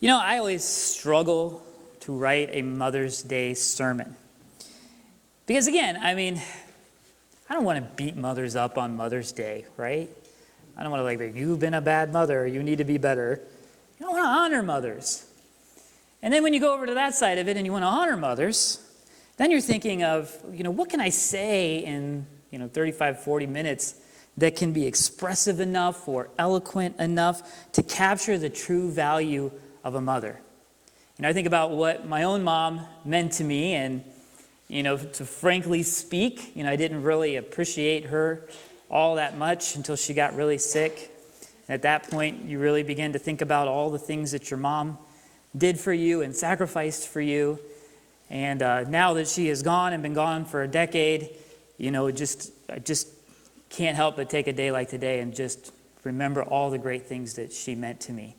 I always struggle to write a Mother's Day sermon. Because again, I don't want to beat mothers up on Mother's Day, right? I don't want to like, you've been a bad mother, you need to be better. You don't want to honor mothers. And then when you go over to that side of it and you want to honor mothers, then you're thinking of, what can I say in, 35, 40 minutes that can be expressive enough or eloquent enough to capture the true value of a mother. I think about what my own mom meant to me, and, to frankly speak, I didn't really appreciate her all that much until she got really sick. And at that point, you really begin to think about all the things that your mom did for you and sacrificed for you. And now that she is gone and been gone for a decade, I just can't help but take a day like today and just remember all the great things that she meant to me.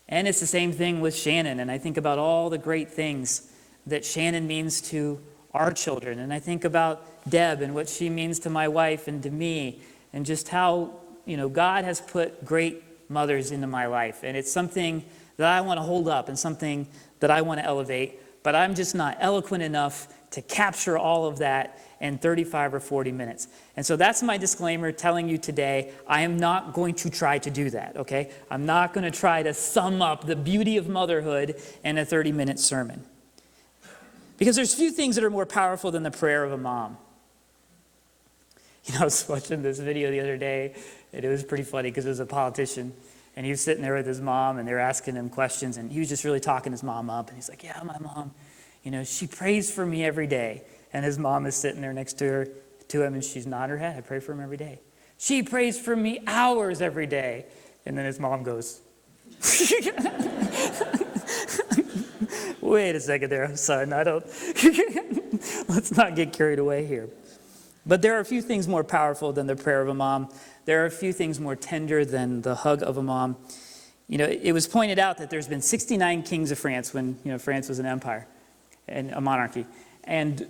And it's the same thing with Shannon, and I think about all the great things that Shannon means to our children, and I think about Deb and what she means to my wife and to me, and just how, God has put great mothers into my life, and it's something that I want to hold up and something that I want to elevate, but I'm just not eloquent enough to capture all of that in 35 or 40 minutes. And so that's my disclaimer telling you today, I am not going to try to do that, okay? I'm not going to try to sum up the beauty of motherhood in a 30-minute sermon. Because there's few things that are more powerful than the prayer of a mom. I was watching this video the other day, and it was pretty funny because it was a politician, and he was sitting there with his mom, and they were asking him questions, and he was just really talking his mom up, and he's like, yeah, my mom, she prays for me every day. And his mom is sitting there next to him, and she's nodding her head. I pray for him every day. She prays for me hours every day. And then his mom goes, wait a second there, son. Let's not get carried away here. But there are a few things more powerful than the prayer of a mom. There are a few things more tender than the hug of a mom. It was pointed out that there's been 69 kings of France when, France was an empire and a monarchy. And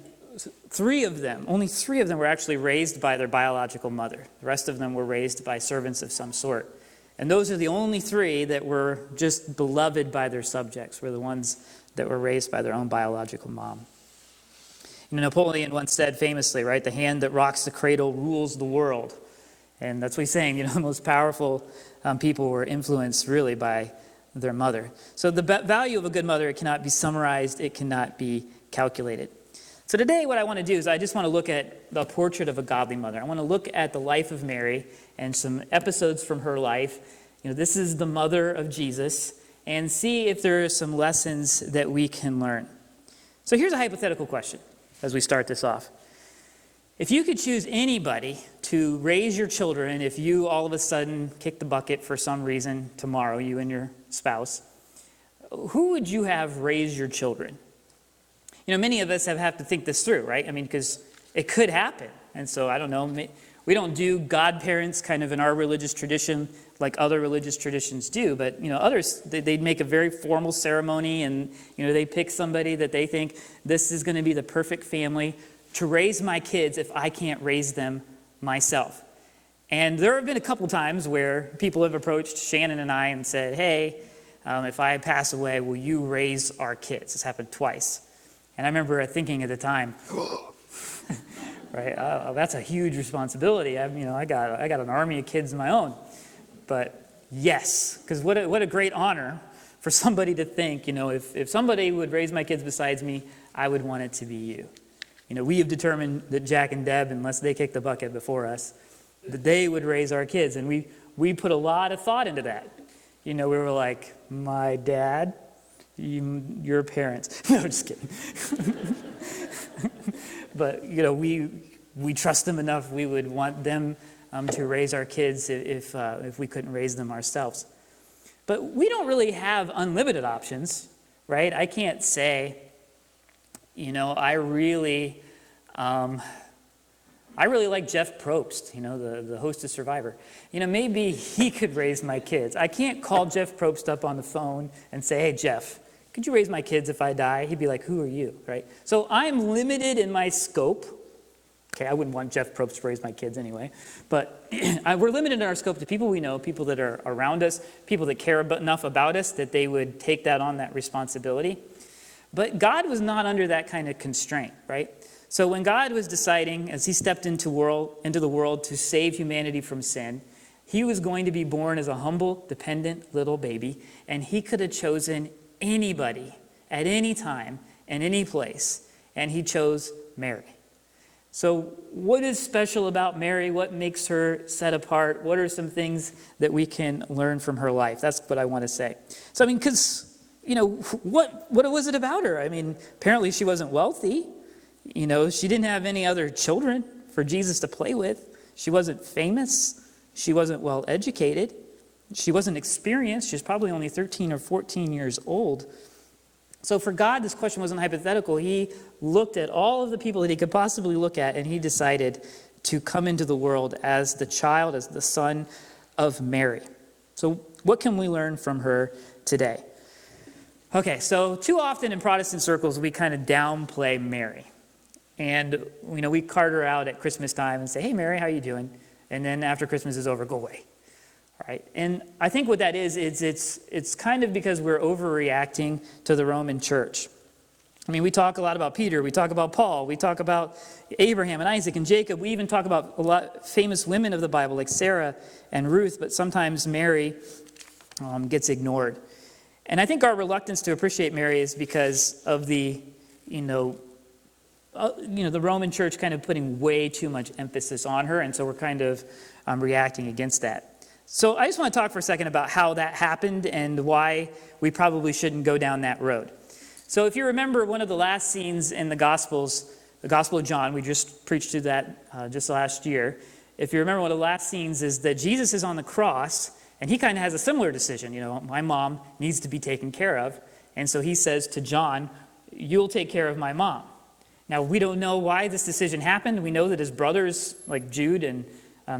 only three of them were actually raised by their biological mother. The rest of them were raised by servants of some sort. And those are the only three that were just beloved by their subjects, were the ones that were raised by their own biological mom. Napoleon once said famously, right, the hand that rocks the cradle rules the world. And that's what he's saying, the most powerful people were influenced really by their mother. So the value of a good mother, it cannot be summarized, it cannot be calculated. So today what I want to do is I just want to look at the portrait of a godly mother. I want to look at the life of Mary and some episodes from her life. This is the mother of Jesus, and see if there are some lessons that we can learn. So here's a hypothetical question as we start this off. If you could choose anybody to raise your children, if you all of a sudden kick the bucket for some reason tomorrow, you and your spouse, who would you have raise your children? Many of us have to think this through, right? Because it could happen. And so, I don't know, we don't do godparents kind of in our religious tradition like other religious traditions do, but, others, they'd make a very formal ceremony and, they pick somebody that they think this is going to be the perfect family to raise my kids if I can't raise them myself. And there have been a couple times where people have approached Shannon and I and said, hey, if I pass away, will you raise our kids? This happened twice. And I remember thinking at the time, right, that's a huge responsibility. I got an army of kids of my own. But yes, because what a great honor for somebody to think, if somebody would raise my kids besides me, I would want it to be you. We have determined that Jack and Deb, unless they kick the bucket before us, that they would raise our kids. And we put a lot of thought into that. We were like, my dad, your parents. No, just kidding. But, we trust them enough. We would want them to raise our kids if we couldn't raise them ourselves. But we don't really have unlimited options, right? I can't say, I really like Jeff Probst, the host of Survivor. Maybe he could raise my kids. I can't call Jeff Probst up on the phone and say, hey, Jeff, could you raise my kids if I die? He'd be like, who are you, right? So I'm limited in my scope, Okay, I wouldn't want Jeff Probst to raise my kids anyway. But we're limited in our scope to people we know, people that are around us, people that care enough about us that they would take that on, that responsibility. But God was not under that kind of constraint, right? So when God was deciding, as he stepped into the world to save humanity from sin, he was going to be born as a humble, dependent little baby, and he could have chosen anybody at any time and any place, and he chose Mary. So what is special about Mary? What makes her set apart? What are some things that we can learn from her life? That's what I want to say. So, I mean, because, what was it about her? I mean, apparently she wasn't wealthy. She didn't have any other children for Jesus to play with. She wasn't famous. She wasn't well educated. She wasn't experienced. She was probably only 13 or 14 years old. So for God, this question wasn't hypothetical. He looked at all of the people that he could possibly look at, and he decided to come into the world as the child, as the son of Mary. So what can we learn from her today? Okay, so too often in Protestant circles, we kind of downplay Mary. And, we cart her out at Christmas time and say, hey, Mary, how you doing? And then after Christmas is over, go away. All right? And I think what that is it's kind of because we're overreacting to the Roman church. I mean, we talk a lot about Peter. We talk about Paul. We talk about Abraham and Isaac and Jacob. We even talk about a lot of famous women of the Bible like Sarah and Ruth. But sometimes Mary gets ignored. And I think our reluctance to appreciate Mary is because of the Roman church kind of putting way too much emphasis on her, and so we're kind of reacting against that. So I just want to talk for a second about how that happened and why we probably shouldn't go down that road. So if you remember one of the last scenes in the Gospels, the Gospel of John, we just preached through that just last year. If you remember, one of the last scenes is that Jesus is on the cross, and he kind of has a similar decision. My mom needs to be taken care of, and so he says to John, you'll take care of my mom. Now, we don't know why this decision happened. We know that his brothers, like Jude and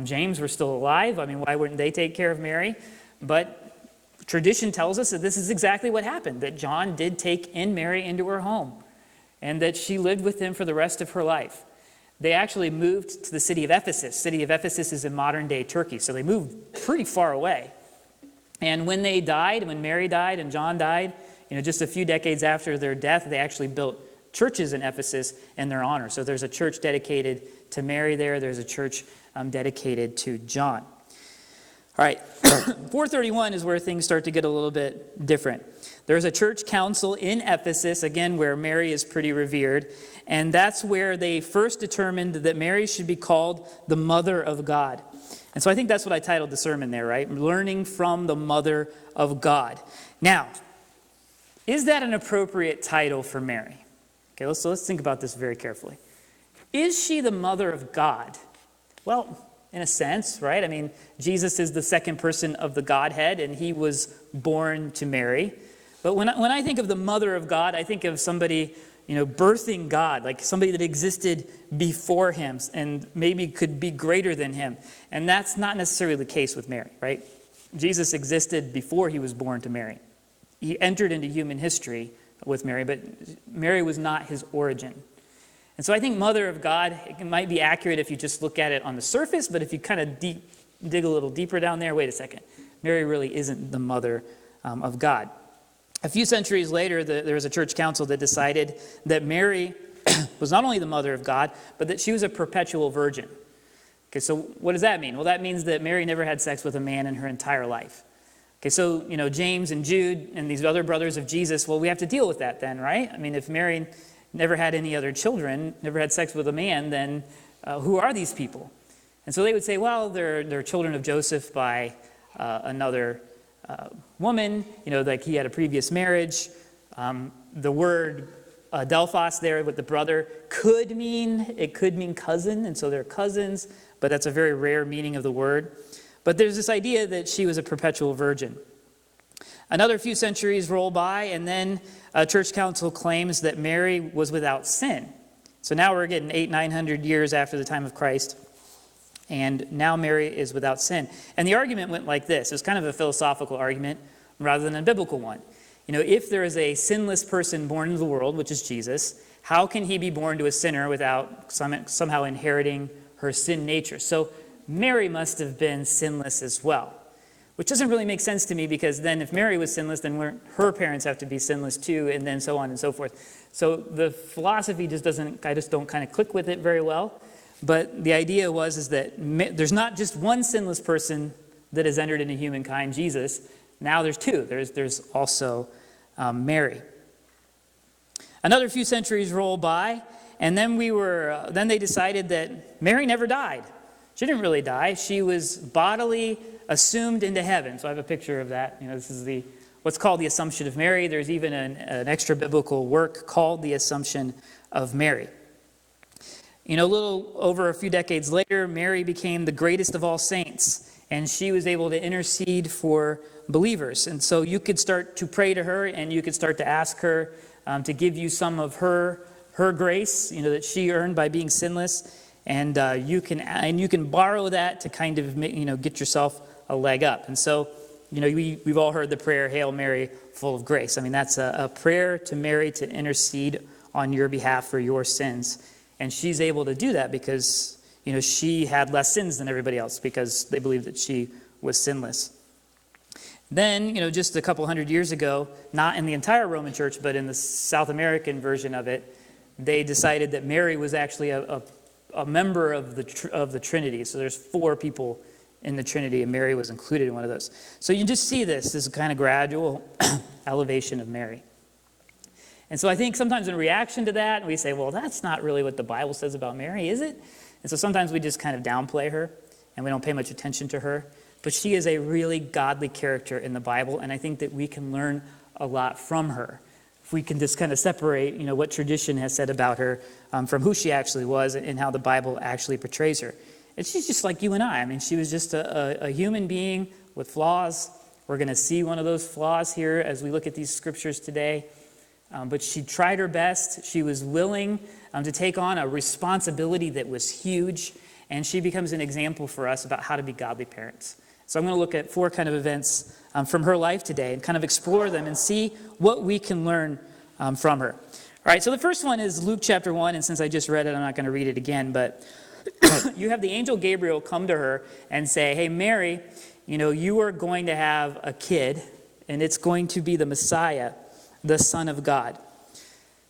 James, were still alive. I mean, why wouldn't they take care of Mary? But tradition tells us that this is exactly what happened, that John did take in Mary into her home, and that she lived with him for the rest of her life. They actually moved to the city of Ephesus. The city of Ephesus is in modern-day Turkey, so they moved pretty far away. And when they died, when Mary died and John died, just a few decades after their death, they actually built churches in Ephesus in their honor. So there's a church dedicated to Mary there. There's a church dedicated to John. All right, 431 is where things start to get a little bit different. There's a church council in Ephesus, again, where Mary is pretty revered. And that's where they first determined that Mary should be called the Mother of God. And so I think that's what I titled the sermon there, right? Learning from the Mother of God. Now, is that an appropriate title for Mary? Okay, let's think about this very carefully. Is she the Mother of God? Well, in a sense, right? I mean, Jesus is the second person of the Godhead, and he was born to Mary. But when I think of the Mother of God, I think of somebody, birthing God, like somebody that existed before him and maybe could be greater than him. And that's not necessarily the case with Mary, right? Jesus existed before he was born to Mary. He entered into human history with Mary, but Mary was not his origin. And so I think Mother of God, it might be accurate if you just look at it on the surface, but if you kind of dig a little deeper down there, wait a second, Mary really isn't the Mother of God. A few centuries later, there was a church council that decided that Mary was not only the Mother of God, but that she was a perpetual virgin. Okay, so what does that mean? Well, that means that Mary never had sex with a man in her entire life. Okay, so, James and Jude and these other brothers of Jesus, well, we have to deal with that then, right? I mean, if Mary never had any other children, never had sex with a man, then who are these people? And so they would say, well, they're children of Joseph by another woman, like he had a previous marriage. The word Delphos there with the brother could mean cousin, and so they're cousins, but that's a very rare meaning of the word. But there's this idea that she was a perpetual virgin. Another few centuries roll by, and then a church council claims that Mary was without sin. So now we're getting 800-900 years after the time of Christ, and now Mary is without sin. And the argument went like this. It was kind of a philosophical argument rather than a biblical one. If there is a sinless person born into the world, which is Jesus, How can he be born to a sinner without somehow inheriting her sin nature? So Mary must have been sinless as well, which doesn't really make sense to me, because then if Mary was sinless, then her parents have to be sinless too, and then so on and so forth. So the philosophy I just don't kind of click with it very well. But the idea is that there's not just one sinless person that has entered into humankind, Jesus. Now there's two. There's also Mary. Another few centuries roll by, and then they decided that Mary never died. She didn't really die. She was bodily assumed into heaven. So I have a picture of that. This is what's called the Assumption of Mary. There's even an extra biblical work called the Assumption of Mary. A little over a few decades later, Mary became the greatest of all saints, and she was able to intercede for believers. And so you could start to pray to her, and you could start to ask her to give you some of her grace, that she earned by being sinless. And you can borrow that to kind of get yourself a leg up. And so we've all heard the prayer, Hail Mary, full of grace. I mean, that's a prayer to Mary to intercede on your behalf for your sins. And she's able to do that because she had less sins than everybody else, because they believed that she was sinless. Then just a couple hundred years ago, not in the entire Roman Church, but in the South American version of it, they decided that Mary was actually a member of the Trinity. So there's 4 people in the Trinity, and Mary was included in one of those. So you just see this kind of gradual elevation of Mary. And so I think sometimes in reaction to that, we say, well, that's not really what the Bible says about Mary, is it? And so sometimes we just kind of downplay her, and we don't pay much attention to her. But she is a really godly character in the Bible, and I think that we can learn a lot from her. If we can just kind of separate, what tradition has said about her from who she actually was and how the Bible actually portrays her. And she's just like you and I. I mean, she was just a human being with flaws. We're going to see one of those flaws here as we look at these scriptures today. But she tried her best. She was willing to take on a responsibility that was huge, and she becomes an example for us about how to be godly parents. So I'm going to look at 4 kind of events from her life today and kind of explore them and see what we can learn from her. All right, so the first one is Luke chapter 1, and since I just read it, I'm not going to read it again, but you have the angel Gabriel come to her and say, hey, Mary, you are going to have a kid, and it's going to be the Messiah, the Son of God.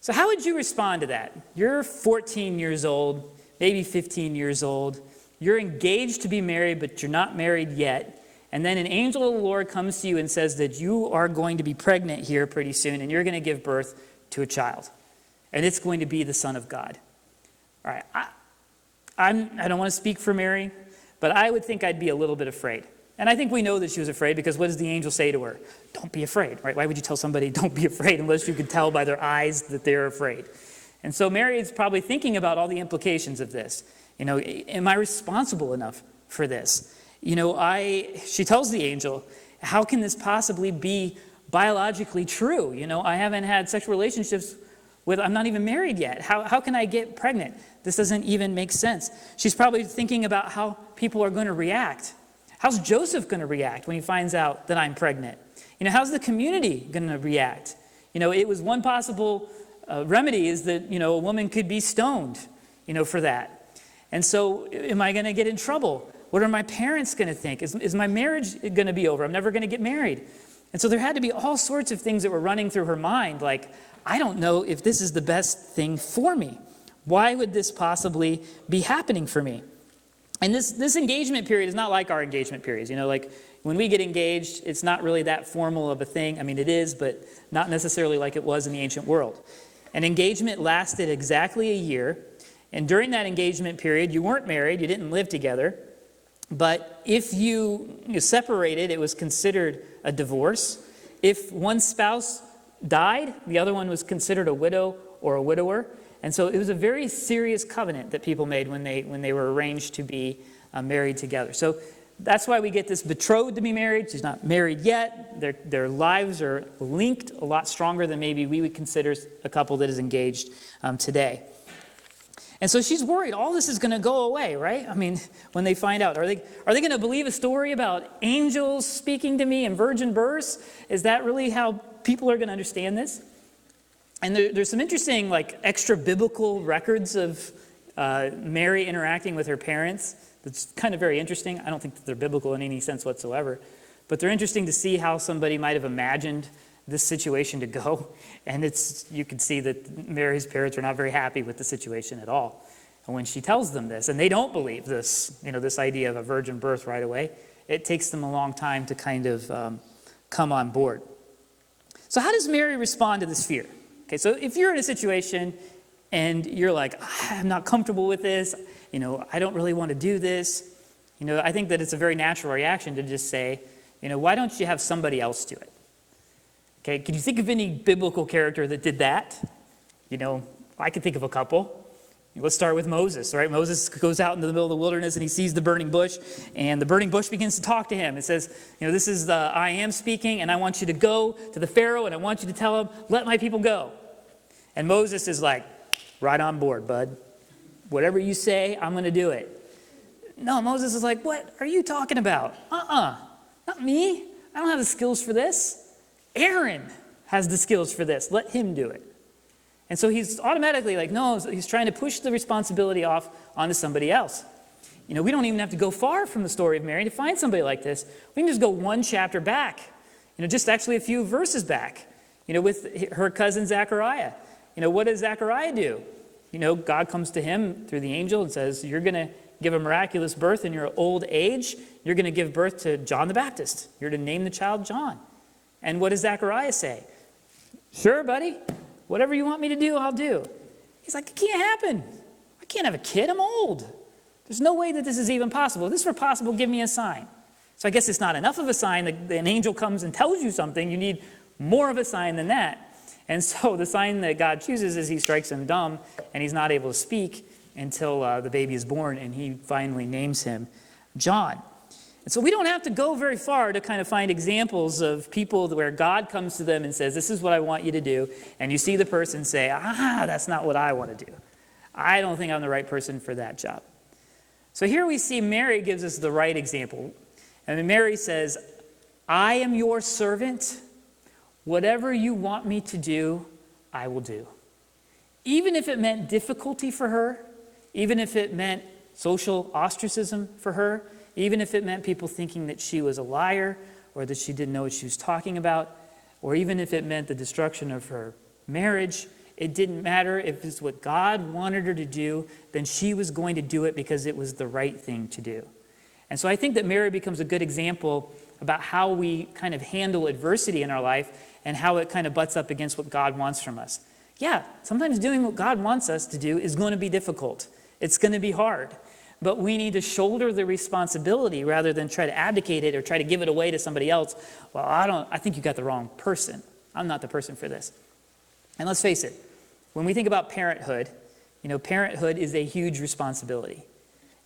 So how would you respond to that? You're 14 years old, maybe 15 years old. You're engaged to be married, but you're not married yet. And then an angel of the Lord comes to you and says that you are going to be pregnant here pretty soon, and you're going to give birth to a child. And it's going to be the Son of God. All right, I don't want to speak for Mary, but I would think I'd be a little bit afraid. And I think we know that she was afraid, because what does the angel say to her? Don't be afraid, right? Why would you tell somebody don't be afraid unless you could tell by their eyes that they're afraid? And so Mary is probably thinking about all the implications of this. Am I responsible enough for this? She tells the angel, how can this possibly be biologically true? I haven't had sexual relationships I'm not even married yet. How can I get pregnant? This doesn't even make sense. She's probably thinking about how people are going to react. How's Joseph going to react when he finds out that I'm pregnant? How's the community going to react? It was one possible remedy is that, a woman could be stoned, for that. And so am I going to get in trouble? What are my parents going to think? Is my marriage going to be over? I'm never going to get married. And so there had to be all sorts of things that were running through her mind, like, I don't know if this is the best thing for me. Why would this possibly be happening for me? And this engagement period is not like our engagement periods. Like when we get engaged, it's not really that formal of a thing. I mean, it is, but not necessarily like it was in the ancient world. An engagement lasted exactly a year. And during that engagement period, you weren't married, you didn't live together. But if you separated, it was considered a divorce. If one spouse died, the other one was considered a widow or a widower. And so it was a very serious covenant that people made when they were arranged to be married together. So that's why we get this betrothed to be married. She's not married yet. Their lives are linked a lot stronger than maybe we would consider a couple that is engaged today. And so she's worried all this is going to go away, right? I mean, when they find out, are they going to believe a story about angels speaking to me and virgin births? Is that really how people are going to understand this? And there's some interesting, like, extra biblical records of Mary interacting with her parents. That's kind of very interesting. I don't think that they're biblical in any sense whatsoever. But they're interesting to see how somebody might have imagined this situation to go. And you can see that Mary's parents are not very happy with the situation at all. And when she tells them this, and they don't believe this, this idea of a virgin birth right away, it takes them a long time to kind of come on board. So how does Mary respond to this fear? Okay, so if you're in a situation and you're like, I'm not comfortable with this, I don't really want to do this, I think that it's a very natural reaction to just say, why don't you have somebody else do it? Okay, can you think of any biblical character that did that? I could think of a couple. Let's start with Moses, right? Moses goes out into the middle of the wilderness and he sees the burning bush, and the burning bush begins to talk to him. It says, this is the I am speaking, and I want you to go to the Pharaoh, and I want you to tell him, let my people go. And Moses is like, right on board, bud. Whatever you say, I'm going to do it. No, Moses is like, what are you talking about? Not me. I don't have the skills for this. Aaron has the skills for this. Let him do it. And so he's automatically like, no, he's trying to push the responsibility off onto somebody else. We don't even have to go far from the story of Mary to find somebody like this. We can just go one chapter back, just actually a few verses back, with her cousin Zechariah. What does Zechariah do? God comes to him through the angel and says, you're going to give a miraculous birth in your old age. You're going to give birth to John the Baptist. You're to name the child John. And what does Zechariah say? Sure, buddy. Whatever you want me to do, I'll do. He's like, it can't happen. I can't have a kid. I'm old. There's no way that this is even possible. If this were possible, give me a sign. So I guess it's not enough of a sign that an angel comes and tells you something. You need more of a sign than that. And so the sign that God chooses is he strikes him dumb, and he's not able to speak until the baby is born, and he finally names him John. And so we don't have to go very far to kind of find examples of people where God comes to them and says, this is what I want you to do. And you see the person say, that's not what I want to do. I don't think I'm the right person for that job. So here we see Mary gives us the right example. And Mary says, I am your servant. Whatever you want me to do, I will do. Even if it meant difficulty for her, even if it meant social ostracism for her, even if it meant people thinking that she was a liar or that she didn't know what she was talking about, or even if it meant the destruction of her marriage, it didn't matter. If it's what God wanted her to do, then she was going to do it because it was the right thing to do. And so I think that Mary becomes a good example about how we kind of handle adversity in our life and how it kind of butts up against what God wants from us. Yeah, sometimes doing what God wants us to do is going to be difficult. It's going to be hard. But we need to shoulder the responsibility rather than try to abdicate it or try to give it away to somebody else. Well, I think you got the wrong person. I'm not the person for this. And let's face it, when we think about parenthood, parenthood is a huge responsibility.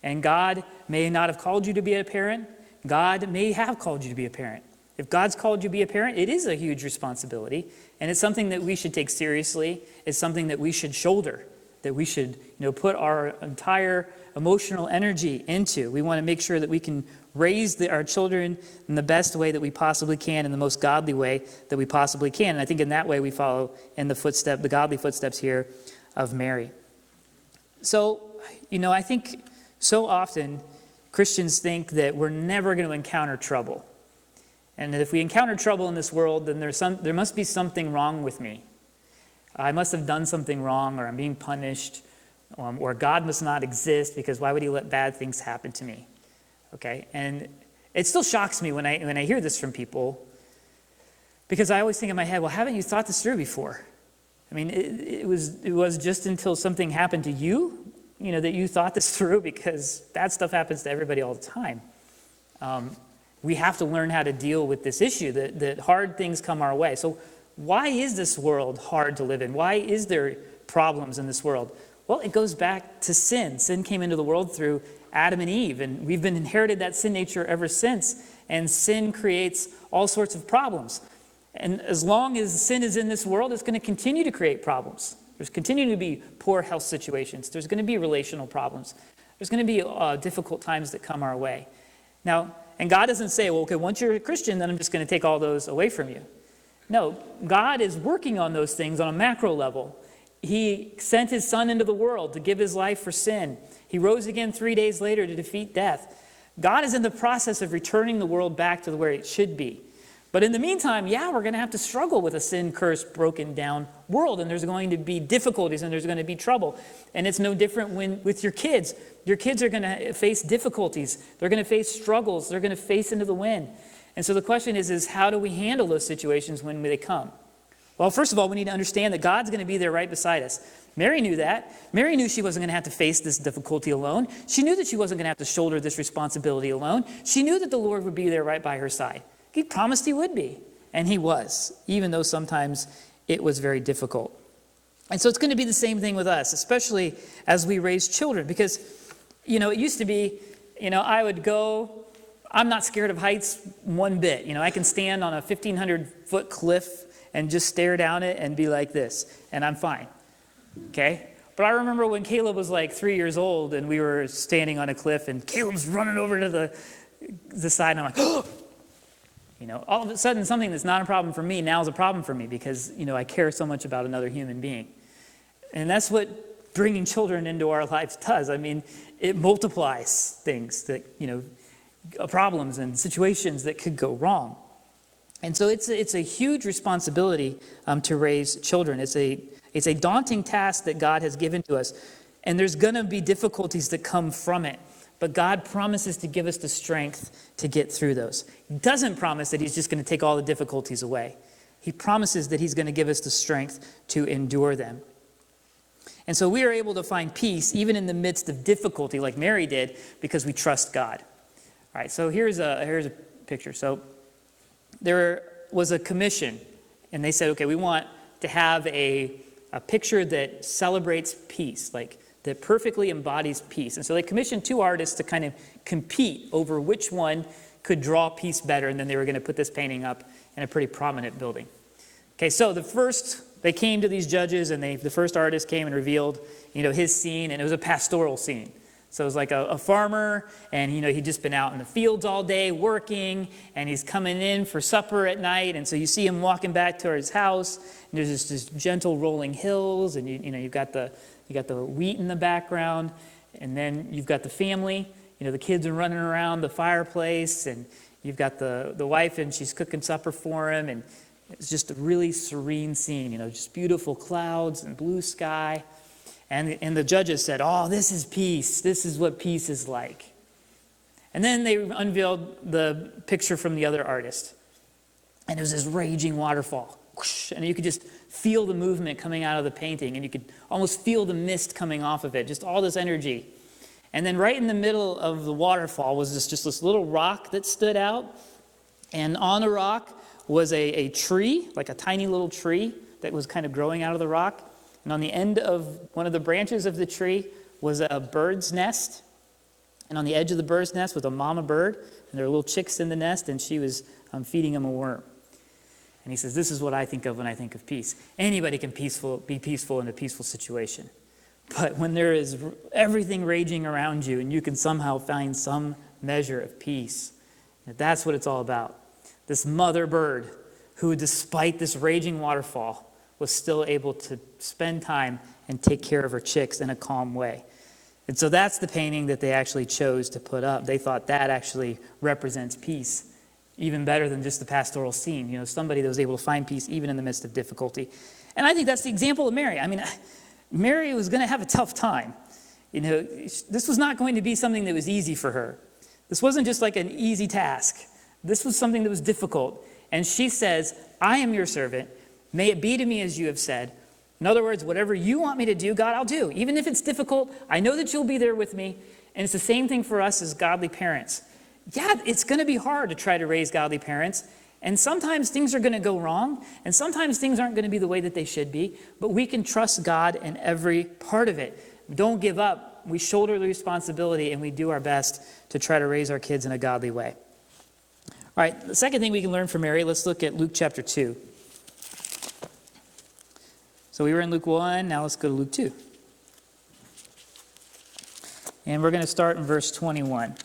And God may not have called you to be a parent. God may have called you to be a parent. If God's called you to be a parent, it is a huge responsibility. And it's something that we should take seriously. It's something that we should shoulder, that we should put our entire emotional energy into. We want to make sure that we can raise our children in the best way that we possibly can, in the most godly way that we possibly can. And I think in that way we follow in the godly footsteps here of Mary. So, I think so often Christians think that we're never going to encounter trouble. And that if we encounter trouble in this world, then there must be something wrong with me. I must have done something wrong, or I'm being punished, or God must not exist because why would he let bad things happen to me? Okay, and it still shocks me when I hear this from people, because I always think in my head, well, haven't you thought this through before? I mean, it was just until something happened to you, that you thought this through, because bad stuff happens to everybody all the time. We have to learn how to deal with this issue, that hard things come our way. So why is this world hard to live in? Why is there problems in this world? Well, it goes back to sin. Sin came into the world through Adam and Eve, and we've been inherited that sin nature ever since. And sin creates all sorts of problems. And as long as sin is in this world, it's going to continue to create problems. There's continuing to be poor health situations. There's going to be relational problems. There's going to be difficult times that come our way. Now, and God doesn't say, well, okay, once you're a Christian, then I'm just going to take all those away from you. No, God is working on those things on a macro level. He sent his son into the world to give his life for sin. He rose again 3 days later to defeat death. God is in the process of returning the world back to where it should be. But in the meantime, yeah, we're going to have to struggle with a sin-cursed, broken down world, and there's going to be difficulties, and there's going to be trouble. And it's no different with your kids. Your kids are going to face difficulties. They're going to face struggles. They're going to face into the wind. And so the question is how do we handle those situations when they come? Well, first of all, we need to understand that God's going to be there right beside us. Mary knew that. Mary knew she wasn't going to have to face this difficulty alone. She knew that she wasn't going to have to shoulder this responsibility alone. She knew that the Lord would be there right by her side. He promised he would be, and he was, even though sometimes it was very difficult. And so it's going to be the same thing with us, especially as we raise children, because, it used to be, I would go, I'm not scared of heights one bit. I can stand on a 1,500-foot cliff and just stare down it and be like this, and I'm fine, okay? But I remember when Caleb was like 3 years old, and we were standing on a cliff, and Caleb's running over to the side, and I'm like, oh! All of a sudden, something that's not a problem for me now is a problem for me because, I care so much about another human being. And that's what bringing children into our lives does. I mean, it multiplies things that, problems and situations that could go wrong. And so it's a huge responsibility to raise children. It's a daunting task that God has given to us. And there's going to be difficulties that come from it. But God promises to give us the strength to get through those. He doesn't promise that he's just going to take all the difficulties away. He promises that he's going to give us the strength to endure them. And so we are able to find peace even in the midst of difficulty like Mary did because we trust God. All right, so here's a picture. So there was a commission, and they said, okay, we want to have a picture that celebrates peace, that perfectly embodies peace. And so they commissioned 2 artists to kind of compete over which one could draw peace better, and then they were going to put this painting up in a pretty prominent building. Okay, so they came to these judges, and the first artist came and revealed, his scene, and it was a pastoral scene. So it was like a farmer, and, he'd just been out in the fields all day working, and he's coming in for supper at night, and so you see him walking back to his house, and there's this gentle rolling hills, and, you've got the wheat in the background, and then you've got the family. The kids are running around the fireplace, and you've got the wife, and she's cooking supper for him, and it's just a really serene scene, just beautiful clouds and blue sky. And the judges said, oh, this is peace. This is what peace is like. And then they unveiled the picture from the other artist. And it was this raging waterfall. And you could just feel the movement coming out of the painting, and you could almost feel the mist coming off of it, just all this energy. And then right in the middle of the waterfall was just this little rock that stood out, and on the rock was a tree, like a tiny little tree that was kind of growing out of the rock, and on the end of one of the branches of the tree was a bird's nest, and on the edge of the bird's nest was a mama bird, and there were little chicks in the nest, and she was feeding them a worm. And he says, this is what I think of when I think of peace. Anybody can be peaceful in a peaceful situation. But when there is everything raging around you and you can somehow find some measure of peace, that's what it's all about. This mother bird who, despite this raging waterfall, was still able to spend time and take care of her chicks in a calm way. And so that's the painting that they actually chose to put up. They thought that actually represents peace. Even better than just the pastoral scene, somebody that was able to find peace even in the midst of difficulty. And I think that's the example of Mary. I mean, Mary was going to have a tough time. This was not going to be something that was easy for her. This wasn't just like an easy task. This was something that was difficult. And she says, I am your servant. May it be to me as you have said. In other words, whatever you want me to do, God, I'll do. Even if it's difficult, I know that you'll be there with me. And it's the same thing for us as godly parents. Yeah, it's going to be hard to try to raise godly parents. And sometimes things are going to go wrong. And sometimes things aren't going to be the way that they should be. But we can trust God in every part of it. Don't give up. We shoulder the responsibility and we do our best to try to raise our kids in a godly way. All right, the second thing we can learn from Mary, let's look at Luke chapter 2. So we were in Luke 1, now let's go to Luke 2. And we're going to start in verse 21.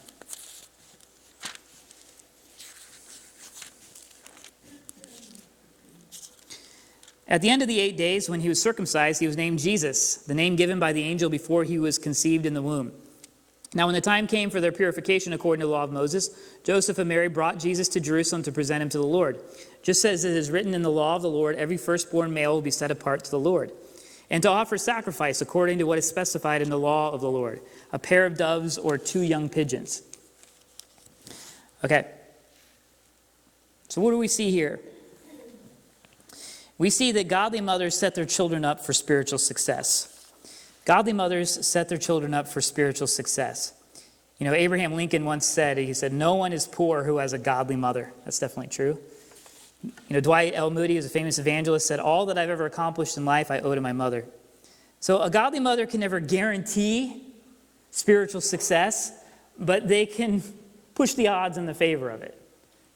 At the end of the 8 days, when he was circumcised, he was named Jesus, the name given by the angel before he was conceived in the womb. Now, when the time came for their purification according to the law of Moses, Joseph and Mary brought Jesus to Jerusalem to present him to the Lord. Just as it is written in the law of the Lord, every firstborn male will be set apart to the Lord, and to offer sacrifice according to what is specified in the law of the Lord, a pair of doves or 2 young pigeons. Okay. So what do we see here? We see that godly mothers set their children up for spiritual success. Godly mothers set their children up for spiritual success. You know, Abraham Lincoln once said, he said, "No one is poor who has a godly mother." That's definitely true. You know, Dwight L. Moody, who's a famous evangelist, said, "All that I've ever accomplished in life I owe to my mother." So a godly mother can never guarantee spiritual success, but they can push the odds in the favor of it.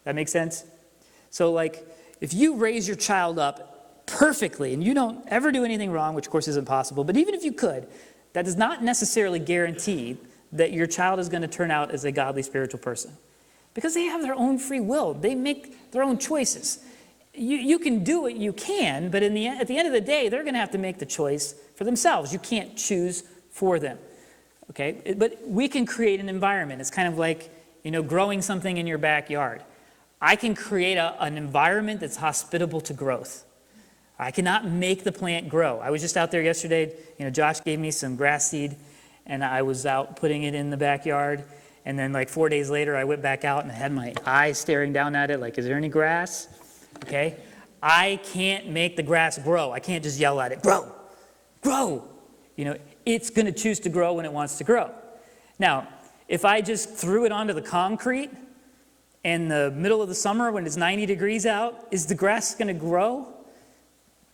That makes sense? So like, if you raise your child up perfectly, and you don't ever do anything wrong, which of course isn't possible, but even if you could, that does not necessarily guarantee that your child is going to turn out as a godly spiritual person. Because they have their own free will. They make their own choices. You can do what you can, but at the end of the day, they're going to have to make the choice for themselves. You can't choose for them. Okay? But we can create an environment. It's kind of like, you know, growing something in your backyard. I can create an environment that's hospitable to growth. I cannot make the plant grow. I was just out there yesterday. You know, Josh gave me some grass seed, and I was out putting it in the backyard. And then like 4 days later, I went back out and I had my eyes staring down at it like, is there any grass? Okay? I can't make the grass grow. I can't just yell at it, grow, grow. You know, it's going to choose to grow when it wants to grow. Now, if I just threw it onto the concrete in the middle of the summer when it's 90 degrees out, is the grass going to grow?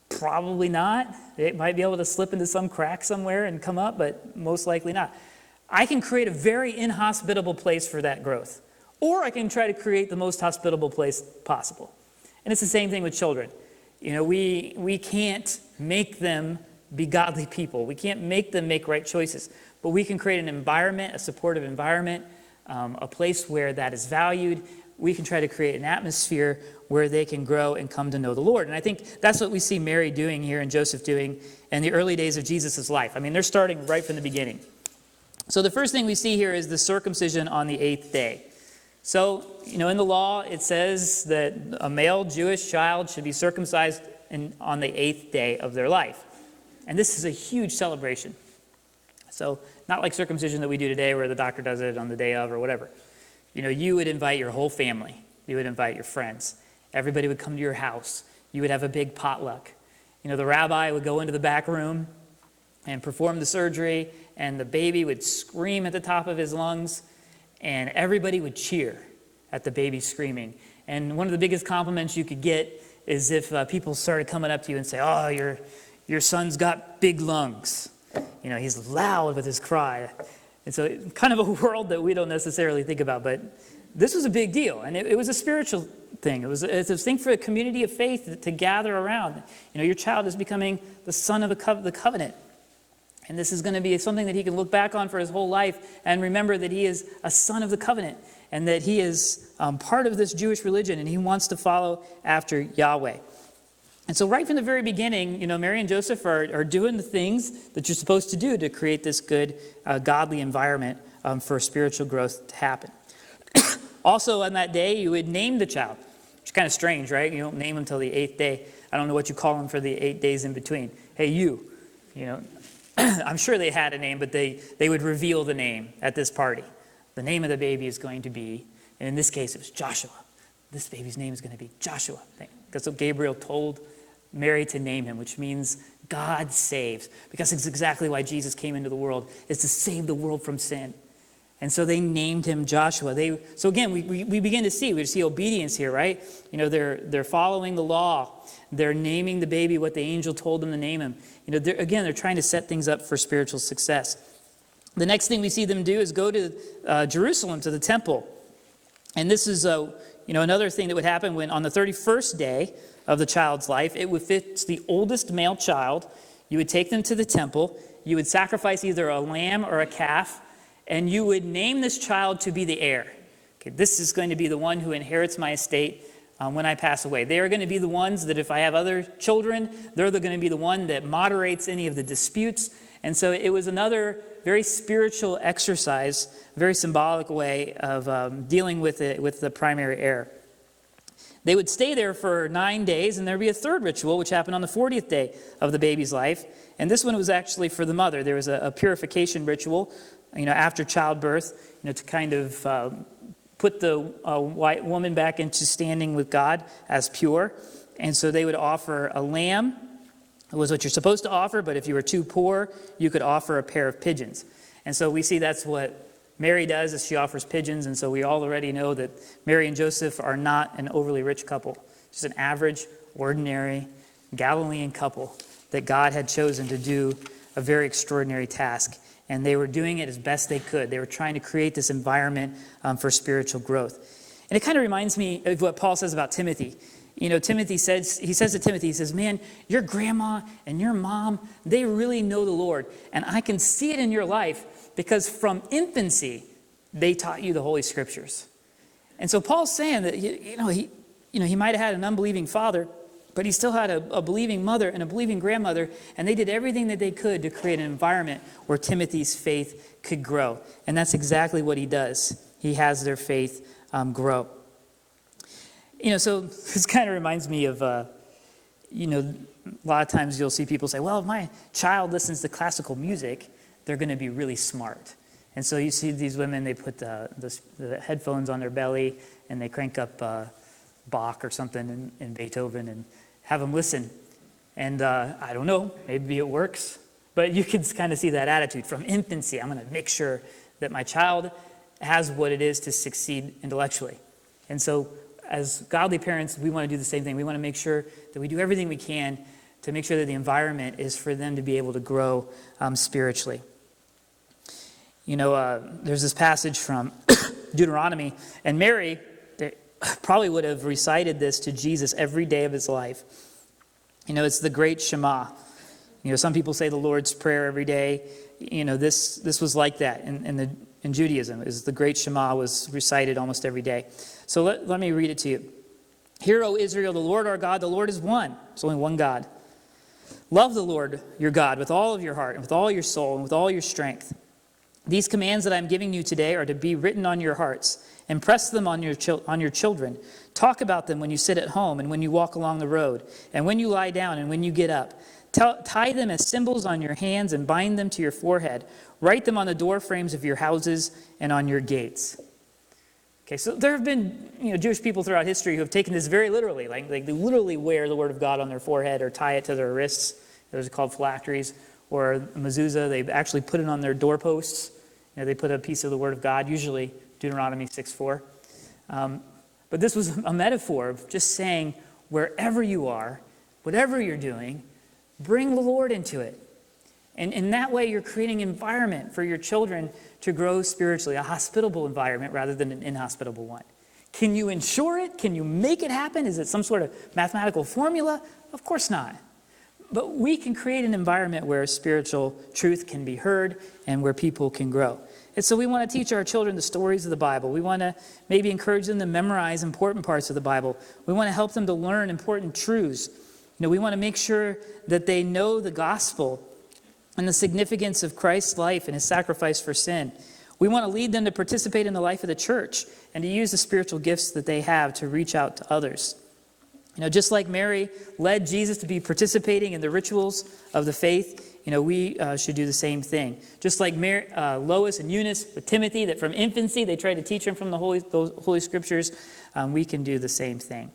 Probably not. It might be able to slip into some crack somewhere and come up, but most likely not. I can create a very inhospitable place for that growth. Or I can try to create the most hospitable place possible. And it's the same thing with children. You know, we can't make them be godly people. We can't make them make right choices. But we can create an environment, a supportive environment, a place where that is valued. We can try to create an atmosphere where they can grow and come to know the Lord. And I think that's what we see Mary doing here and Joseph doing in the early days of Jesus' life. I mean, they're starting right from the beginning. So the first thing we see here is the circumcision on the 8th day. So, you know, in the law, it says that a male Jewish child should be circumcised on the 8th day of their life. And this is a huge celebration. So not like circumcision that we do today where the doctor does it on the day of or whatever. You know, you would invite your whole family. You would invite your friends. Everybody would come to your house. You would have a big potluck. You know, the rabbi would go into the back room and perform the surgery, and the baby would scream at the top of his lungs, and everybody would cheer at the baby screaming. And one of the biggest compliments you could get is if people started coming up to you and say, "Oh, your son's got big lungs. You know, he's loud with his cry." And so kind of a world that we don't necessarily think about, but this was a big deal, and it was a spiritual thing. It's a thing for a community of faith to gather around. You know, your child is becoming the son of the covenant, and this is going to be something that he can look back on for his whole life and remember that he is a son of the covenant and that he is part of this Jewish religion, and he wants to follow after Yahweh. And so right from the very beginning, you know, Mary and Joseph are doing the things that you're supposed to do to create this good, godly environment for spiritual growth to happen. Also on that day, you would name the child, which is kind of strange, right? You don't name him until the 8th day. I don't know what you call him for the 8 days in between. Hey, you know, I'm sure they had a name, but they would reveal the name at this party. The name of the baby is going to be, and in this case, it was Joshua. This baby's name is going to be Joshua. That's what Gabriel told Mary to name him, which means God saves. Because it's exactly why Jesus came into the world, is to save the world from sin. And so they named him Joshua. So again, we begin to see obedience here, right? You know, they're following the law. They're naming the baby what the angel told them to name him. You know, they're trying to set things up for spiritual success. The next thing we see them do is go to Jerusalem, to the temple. And this is another thing that would happen when on the 31st day of the child's life, it's the oldest male child. You would take them to the temple. You would sacrifice either a lamb or a calf, and you would name this child to be the heir. Okay, this is going to be the one who inherits my estate. when I pass away. They are going to be the ones that if I have other children, they're going to be the one that moderates any of the disputes. And so it was another very spiritual exercise, very symbolic way of dealing with the primary heir. They would stay there for 9 days, and there would be a third ritual, which happened on the 40th day of the baby's life. And this one was actually for the mother. There was a purification ritual, after childbirth, to kind of put the white woman back into standing with God as pure. And so they would offer a lamb. It was what you're supposed to offer, but if you were too poor, you could offer a pair of pigeons. And so we see that's what Mary does, is she offers pigeons. And so we all already know that Mary and Joseph are not an overly rich couple, just an average, ordinary Galilean couple that God had chosen to do a very extraordinary task. And they were doing it as best they could. They were trying to create this environment for spiritual growth. And it kind of reminds me of what Paul says about Timothy. Timothy says to Timothy, he says, man, your grandma and your mom, they really know the Lord. And I can see it in your life because from infancy, they taught you the Holy Scriptures. And so Paul's saying that, he might have had an unbelieving father, but he still had a believing mother and a believing grandmother, and they did everything that they could to create an environment where Timothy's faith could grow. And that's exactly what he does. He has their faith grow. So this kind of reminds me of, a lot of times you'll see people say, well, if my child listens to classical music, they're going to be really smart. And so you see these women, they put the headphones on their belly, and they crank up Bach or something in Beethoven and have them listen. And I don't know, maybe it works. But you can kind of see that attitude. From infancy, I'm going to make sure that my child has what it is to succeed intellectually. And so as godly parents, we want to do the same thing. We want to make sure that we do everything we can to make sure that the environment is for them to be able to grow spiritually. There's this passage from Deuteronomy, and Mary probably would have recited this to Jesus every day of his life. It's the Great Shema. Some people say the Lord's Prayer every day. This was like that in Judaism. Is the Great Shema was recited almost every day. So let me read it to you. Hear, O Israel, the Lord our God, the Lord is one. There's only one God. Love the Lord your God with all of your heart and with all your soul and with all your strength. These commands that I'm giving you today are to be written on your hearts. Impress them on your children. Talk about them when you sit at home and when you walk along the road, and when you lie down and when you get up. Tie them as symbols on your hands and bind them to your forehead. Write them on the door frames of your houses and on your gates. Okay, so there have been Jewish people throughout history who have taken this very literally. Like they literally wear the Word of God on their forehead or tie it to their wrists. Those are called phylacteries. Or mezuzah, they actually put it on their doorposts. They put a piece of the Word of God, usually Deuteronomy 6:4. But this was a metaphor of just saying, wherever you are, whatever you're doing, bring the Lord into it. And in that way, you're creating an environment for your children to grow spiritually, a hospitable environment rather than an inhospitable one. Can you ensure it? Can you make it happen? Is it some sort of mathematical formula? Of course not. But we can create an environment where spiritual truth can be heard and where people can grow. And so we want to teach our children the stories of the Bible. We want to maybe encourage them to memorize important parts of the Bible. We want to help them to learn important truths. We want to make sure that they know the gospel and the significance of Christ's life and his sacrifice for sin. We want to lead them to participate in the life of the church and to use the spiritual gifts that they have to reach out to others. Just like Mary led Jesus to be participating in the rituals of the faith, we should do the same thing. Just like Lois and Eunice with Timothy, that from infancy they tried to teach him from the Holy Scriptures, we can do the same thing.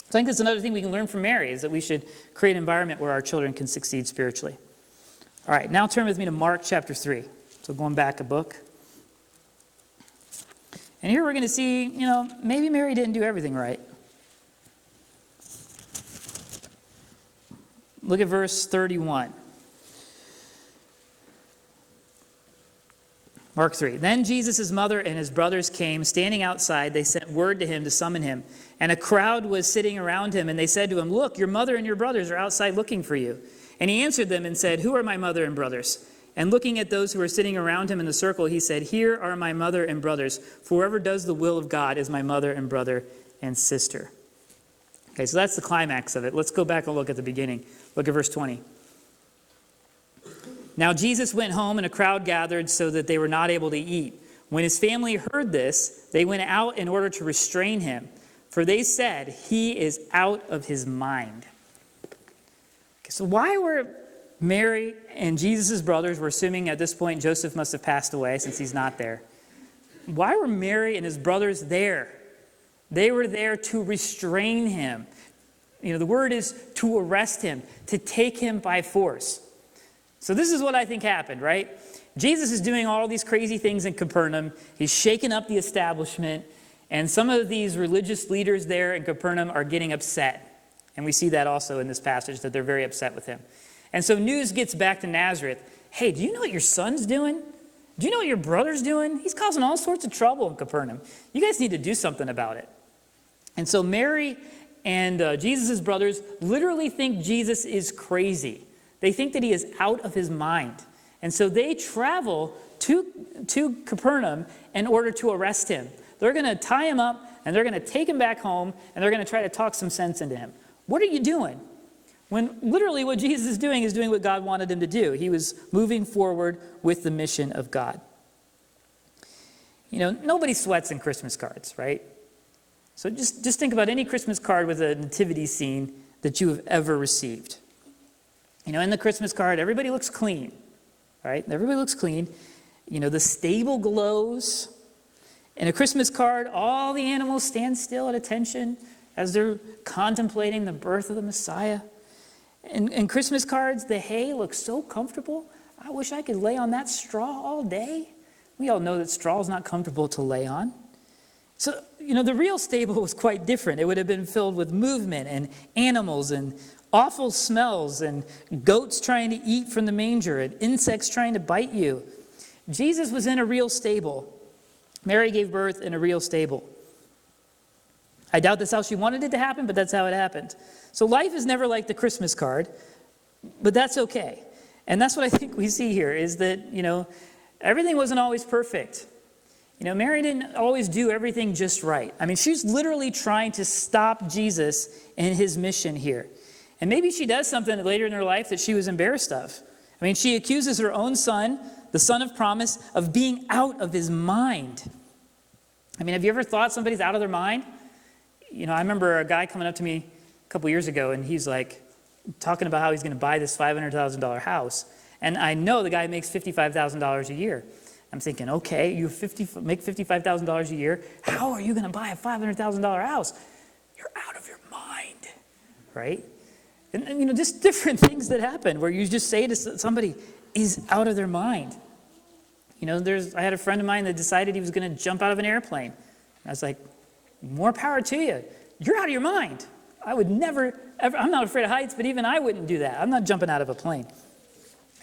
So I think that's another thing we can learn from Mary, is that we should create an environment where our children can succeed spiritually. All right, now turn with me to Mark chapter 3. So going back a book. And here we're going to see, maybe Mary didn't do everything right. Look at verse 31. Mark 3. Then Jesus' mother and his brothers came. Standing outside, they sent word to him to summon him. And a crowd was sitting around him, and they said to him, "Look, your mother and your brothers are outside looking for you." And he answered them and said, "Who are my mother and brothers?" And looking at those who were sitting around him in the circle, he said, "Here are my mother and brothers. For whoever does the will of God is my mother and brother and sister." Okay, so that's the climax of it. Let's go back and look at the beginning. Look at verse 20. Now Jesus went home, and a crowd gathered so that they were not able to eat. When his family heard this, they went out in order to restrain him, for they said, he is out of his mind. Okay, so why were Mary and Jesus' brothers, we're assuming at this point Joseph must have passed away since he's not there. Why were Mary and his brothers there? They were there to restrain him. The word is to arrest him, to take him by force. So this is what I think happened, right? Jesus is doing all these crazy things in Capernaum. He's shaking up the establishment. And some of these religious leaders there in Capernaum are getting upset. And we see that also in this passage, that they're very upset with him. And so news gets back to Nazareth. Hey, do you know what your son's doing? Do you know what your brother's doing? He's causing all sorts of trouble in Capernaum. You guys need to do something about it. And so Mary and Jesus' brothers literally think Jesus is crazy. They think that he is out of his mind. And so they travel to Capernaum in order to arrest him. They're going to tie him up, and they're going to take him back home, and they're going to try to talk some sense into him. What are you doing? When literally what Jesus is doing what God wanted him to do. He was moving forward with the mission of God. Nobody sweats in Christmas cards, right? So just think about any Christmas card with a nativity scene that you have ever received. In the Christmas card, everybody looks clean, right? Everybody looks clean. The stable glows. In a Christmas card, all the animals stand still at attention as they're contemplating the birth of the Messiah. In Christmas cards, the hay looks so comfortable. I wish I could lay on that straw all day. We all know that straw is not comfortable to lay on. So, the real stable was quite different. It would have been filled with movement and animals and awful smells and goats trying to eat from the manger and insects trying to bite you. Jesus was in a real stable. Mary gave birth in a real stable. I doubt that's how she wanted it to happen, but that's how it happened. So life is never like the Christmas card, but that's okay. And that's what I think we see here is that, everything wasn't always perfect. Mary didn't always do everything just right. She's literally trying to stop Jesus in his mission here. And maybe she does something later in her life that she was embarrassed of. She accuses her own son, the son of promise, of being out of his mind. Have you ever thought somebody's out of their mind? I remember a guy coming up to me a couple years ago, and he's like talking about how he's going to buy this $500,000 house. And I know the guy makes $55,000 a year. I'm thinking, okay, you make $55,000 a year. How are you going to buy a $500,000 house? You're out of your mind, right? And just different things that happen where you just say to somebody, is out of their mind. I had a friend of mine that decided he was going to jump out of an airplane. I was like, more power to you. You're out of your mind. I would never, ever, I'm not afraid of heights, but even I wouldn't do that. I'm not jumping out of a plane.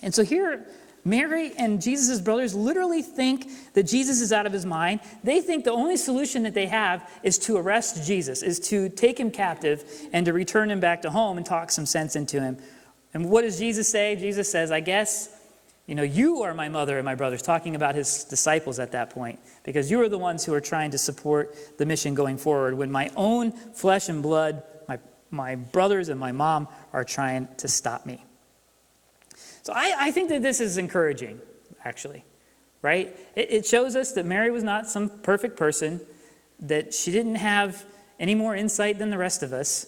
And so here, Mary and Jesus' brothers literally think that Jesus is out of his mind. They think the only solution that they have is to arrest Jesus, is to take him captive and to return him back to home and talk some sense into him. And what does Jesus say? Jesus says, I guess, you are my mother and my brothers, talking about his disciples at that point, because you are the ones who are trying to support the mission going forward when my own flesh and blood, my brothers and my mom are trying to stop me. So I think that this is encouraging, actually, right? It shows us that Mary was not some perfect person, that she didn't have any more insight than the rest of us.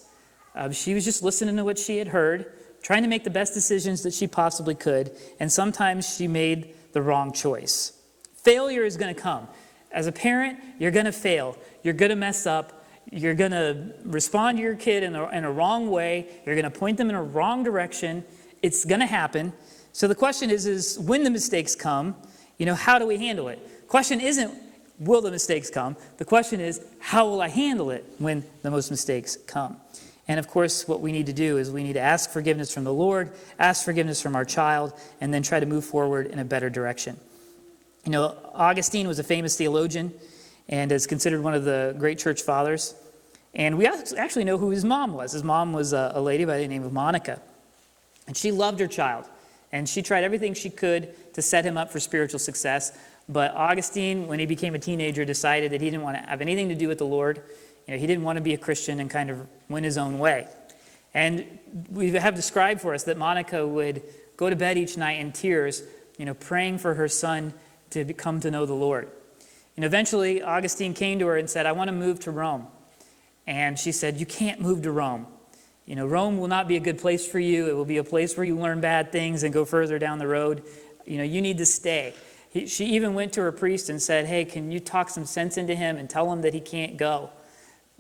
She was just listening to what she had heard, trying to make the best decisions that she possibly could, and sometimes she made the wrong choice. Failure is going to come. As a parent, you're going to fail. You're going to mess up. You're going to respond to your kid in a wrong way. You're going to point them in a wrong direction. It's going to happen. So the question is when the mistakes come, how do we handle it? Question isn't, will the mistakes come? The question is, how will I handle it when the most mistakes come? And of course, what we need to do is we need to ask forgiveness from the Lord, ask forgiveness from our child, and then try to move forward in a better direction. Augustine was a famous theologian and is considered one of the great church fathers. And we actually know who his mom was. His mom was a lady by the name of Monica. And she loved her child. And she tried everything she could to set him up for spiritual success. But Augustine, when he became a teenager, decided that he didn't want to have anything to do with the Lord. He didn't want to be a Christian and kind of went his own way. And we have described for us that Monica would go to bed each night in tears, praying for her son to come to know the Lord. And eventually, Augustine came to her and said, I want to move to Rome. And she said, you can't move to Rome. Rome will not be a good place for you. It will be a place where you learn bad things and go further down the road. You need to stay. She even went to her priest and said, hey, can you talk some sense into him and tell him that he can't go?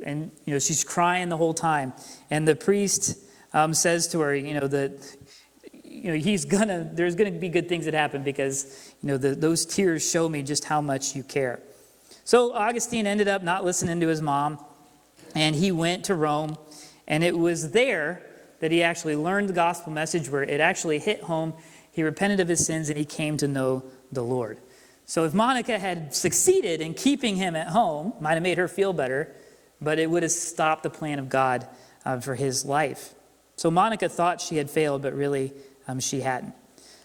And, she's crying the whole time. And the priest says to her, that, there's going to be good things that happen because, those tears show me just how much you care. So Augustine ended up not listening to his mom, and he went to Rome. And it was there that he actually learned the gospel message, where it actually hit home. He repented of his sins and he came to know the Lord. So if Monica had succeeded in keeping him at home, might have made her feel better, but it would have stopped the plan of God for his life. So Monica thought she had failed, but really she hadn't.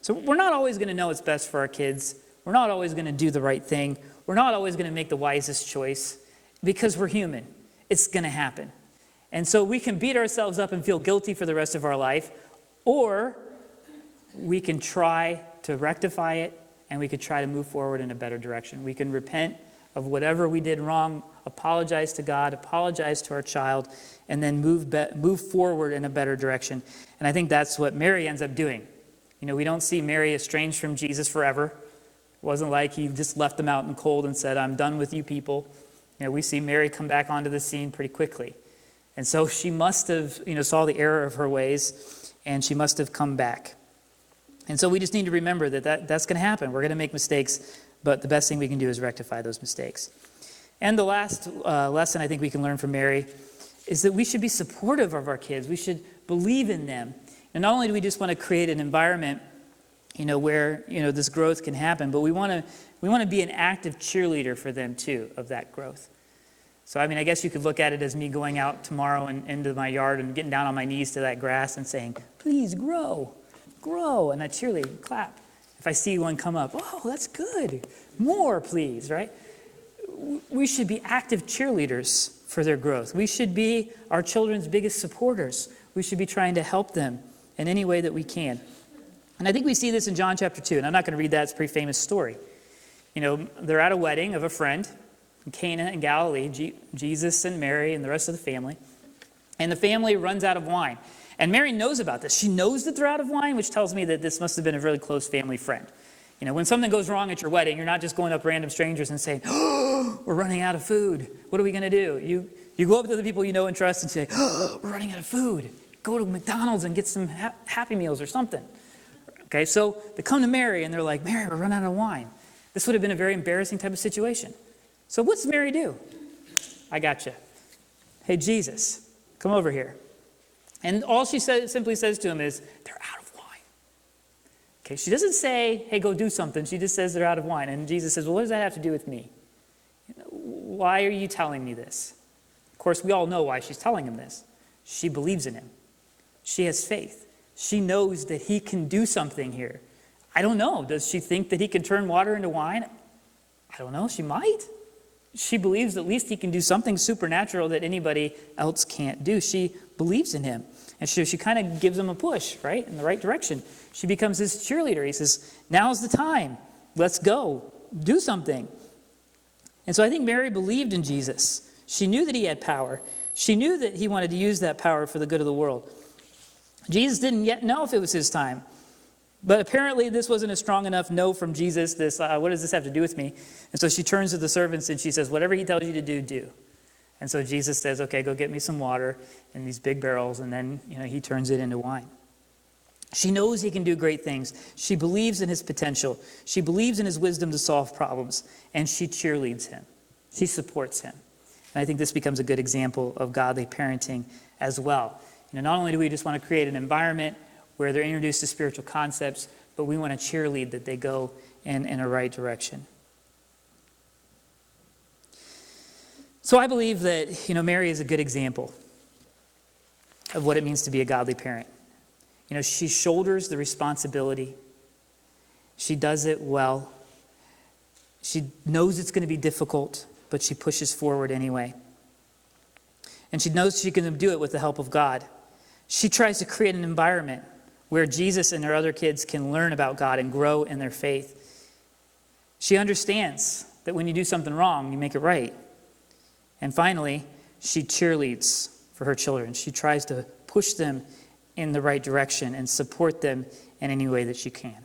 So we're not always going to know what's best for our kids. We're not always going to do the right thing. We're not always going to make the wisest choice because we're human. It's going to happen. And so we can beat ourselves up and feel guilty for the rest of our life, or we can try to rectify it, and we could try to move forward in a better direction. We can repent of whatever we did wrong, apologize to God, apologize to our child, and then move forward in a better direction. And I think that's what Mary ends up doing. We don't see Mary estranged from Jesus forever. It wasn't like he just left them out in the cold and said, I'm done with you people. We see Mary come back onto the scene pretty quickly. And so she must have, saw the error of her ways, and she must have come back. And so we just need to remember that's going to happen. We're going to make mistakes, but the best thing we can do is rectify those mistakes. And the last lesson I think we can learn from Mary is that we should be supportive of our kids. We should believe in them. And not only do we just want to create an environment, where, this growth can happen, but we want to be an active cheerleader for them too, of that growth. So, I guess you could look at it as me going out tomorrow and into my yard and getting down on my knees to that grass and saying, please grow, and I cheerlead, clap. If I see one come up, oh, that's good, more please, right? We should be active cheerleaders for their growth. We should be our children's biggest supporters. We should be trying to help them in any way that we can. And I think we see this in John chapter 2, and I'm not going to read that, it's a pretty famous story. They're at a wedding of a friend in Cana in Galilee, Jesus and Mary and the rest of the family. And the family runs out of wine. And Mary knows about this. She knows that they're out of wine, which tells me that this must have been a really close family friend. When something goes wrong at your wedding, you're not just going up random strangers and saying, oh, we're running out of food. What are we going to do? You go up to the people you know and trust and say, oh, we're running out of food. Go to McDonald's and get some Happy Meals or something. Okay, so they come to Mary and they're like, Mary, we're running out of wine. This would have been a very embarrassing type of situation. So what's Mary do? I got you. Hey, Jesus, come over here. And all she simply says to him is, they're out of wine. Okay, she doesn't say, hey, go do something. She just says they're out of wine. And Jesus says, well, what does that have to do with me? Why are you telling me this? Of course, we all know why she's telling him this. She believes in him. She has faith. She knows that he can do something here. I don't know. Does she think that he can turn water into wine? I don't know. She might. She believes at least he can do something supernatural that anybody else can't do. She believes in him. And she kind of gives him a push, right, in the right direction. She becomes his cheerleader. He says, now's the time. Let's go. Do something. And so I think Mary believed in Jesus. She knew that he had power. She knew that he wanted to use that power for the good of the world. Jesus didn't yet know if it was his time. But apparently this wasn't a strong enough no from Jesus, what does this have to do with me? And so she turns to the servants and she says, whatever he tells you to do, do. And so Jesus says, okay, go get me some water in these big barrels, and then he turns it into wine. She knows he can do great things. She believes in his potential. She believes in his wisdom to solve problems, and she cheerleads him. She supports him. And I think this becomes a good example of godly parenting as well. Not only do we just want to create an environment where they're introduced to spiritual concepts, but we want to cheerlead that they go in a right direction. So I believe that, Mary is a good example of what it means to be a godly parent. She shoulders the responsibility. She does it well. She knows it's going to be difficult, but she pushes forward anyway. And she knows she can do it with the help of God. She tries to create an environment where Jesus and her other kids can learn about God and grow in their faith. She understands that when you do something wrong, you make it right. And finally, she cheerleads for her children. She tries to push them in the right direction and support them in any way that she can.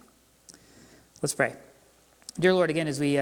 Let's pray. Dear Lord, again, as we